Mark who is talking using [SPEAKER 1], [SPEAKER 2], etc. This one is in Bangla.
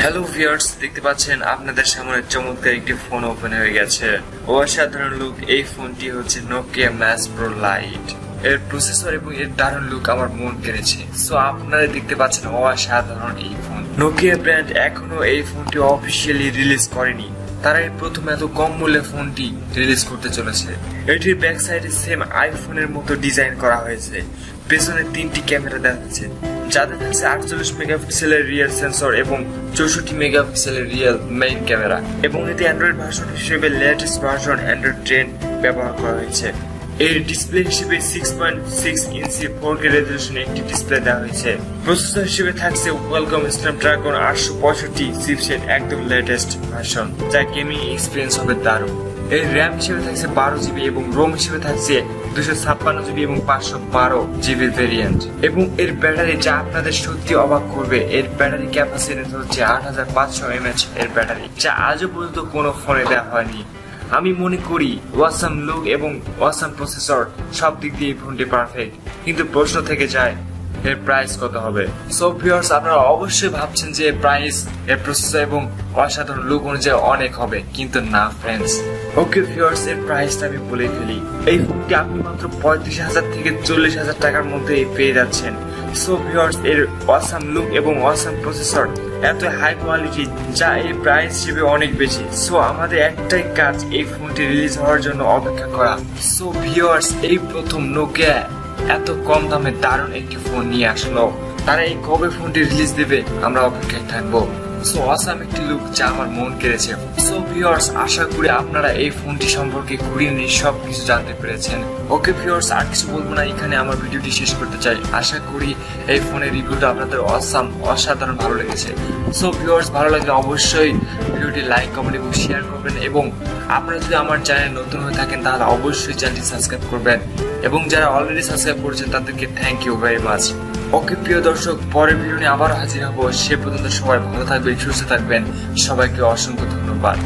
[SPEAKER 1] হ্যালো ভিউয়ার্স, দেখতে পাচ্ছেন আপনাদের সামনে চমৎকার একটি ফোন ওপেন হয়ে গেছে। অসাধারণ লুক। এই ফোনটি হচ্ছে নোকিয়া ম্যাস প্রো লাইট। এর প্রসেসর এবং এর দারুণ লুক আমার মন কেড়েছে। সো আপনারা দেখতে পাচ্ছেন অসাধারণ এই ফোন। নোকিয়া ব্র্যান্ড এখনো এই ফোনটি অফিসিয়ালি রিলিজ করেনি। তারা এই প্রথম এত কম মূল্যে ফোনটি রিলিজ করতে চলেছে। এটির ব্যাক সাইডে সেম আইফোনের মতো ডিজাইন করা হয়েছে। পেছনে 3টি ক্যামেরা দেওয়া হয়েছে, যাতে থাকছে 48 মেগাপিক্সেলের রিয়ার সেন্সর এবং 64 মেগাপিক্সেলের রিয়েল মেইন ক্যামেরা। এবং এতে অ্যান্ড্রয়েড ভার্সন হিসেবে লেটেস্ট ভার্সন অ্যান্ড্রয়েড 10 ব্যবহার করা হয়েছে। এর ডিসপ্লে হিসেবে 6.6 ইঞ্চি 4K রেজলিউশন একটি ডিসপ্লে দেওয়া হয়েছে। প্রসেসর হিসেবে থাকছে ওয়েলকম স্ন্যাপড্রাগন 865 চিপসেট, একদম লেটেস্ট ভার্সন, যা গেমিং এক্সপিরিয়েন্স হবে দারুণ। এর র্যাম হিসেবে থাকছে 12 জিবি এবং রোম হিসেবে থাকছে 256 জিবি এবং 512 জিবির ভেরিয়েন্ট। এবং এর ব্যাটারি, যা আপনাদের সত্যি অবাক করবে, এর ব্যাটারি ক্যাপাসিটি হচ্ছে 8500 mAh এর ব্যাটারি, যা আজও পর্যন্ত কোনো ফোনে দেওয়া হয়নি। আমি মনে করি ওয়াসাম লুক এবং ওয়াসাম প্রসেসর সব দিক দিয়ে এই ফোনটি পারফেক্ট, কিন্তু প্রশ্ন থেকে যায় এর প্রাইস কত হবে। সো ভিউয়ার্স, আপনারা অবশ্যই ভাবছেন যে প্রাইস, এর প্রসেসর এবং অসাধারণ লুক অনুযায়ী অনেক হবে, কিন্তু না ফ্রেন্ডস। ওকে ভিউয়ার্স, এর প্রাইসটা আমি বলে ফেলি। এই ফোনটি আপনি মাত্র 35,000 থেকে 40,000 টাকার মধ্যে পেয়ে যাচ্ছেন। সো ভিউয়ার্স, এর অসাম লুক এবং অসাম প্রসেসর এত হাই কোয়ালিটি, যা এই প্রাইস হিসেবে অনেক বেশি। সো আমাদের একটাই কাজ, এই ফোনটি রিলিজ হওয়ার জন্য অপেক্ষা করা। সো ভিউয়ার্স, এই প্রথম নোকিয়া এত কম দামে দারুণ একটি ফোন নিয়ে আসলো। তারা এই কবে ফোনটি রিলিজ দেবে, আমরা অপেক্ষায় থাকবো। সো অসাম একটি লুক, যা আমার মন কেড়েছে। সো ভিউয়ার্স, আশা করি আপনারা এই ফোনটি সম্পর্কে খুঁড়িয়ে সবকিছু জানতে পেরেছেন। ওকে ভিউয়ার্স, আর কিছু বলবো না, এখানে আমার ভিডিওটি শেষ করতে চাই। আশা করি এই ফোনের রিভিউটা আপনাদের অসাধারণ ভালো লেগেছে। সো ভিউয়ার্স, ভালো লাগলে অবশ্যই ভিডিওটি লাইক, কমেন্ট এবং শেয়ার করবেন। এবং আপনারা যদি আমার চ্যানেল নতুন হয়ে থাকেন, তাহলে অবশ্যই চ্যানেলটি সাবস্ক্রাইব করবেন। এবং যারা অলরেডি সাবস্ক্রাইব করেছেন, তাদেরকে থ্যাংক ইউ ভেরি মাচ। ওকে প্রিয় দর্শক, পরের ভিডিও নিয়ে আবার হাজির হবো। সে পর্যন্ত সবাই ভালো থাকবেন, সুস্থ থাকবেন। সবাইকে অসংখ্য ধন্যবাদ।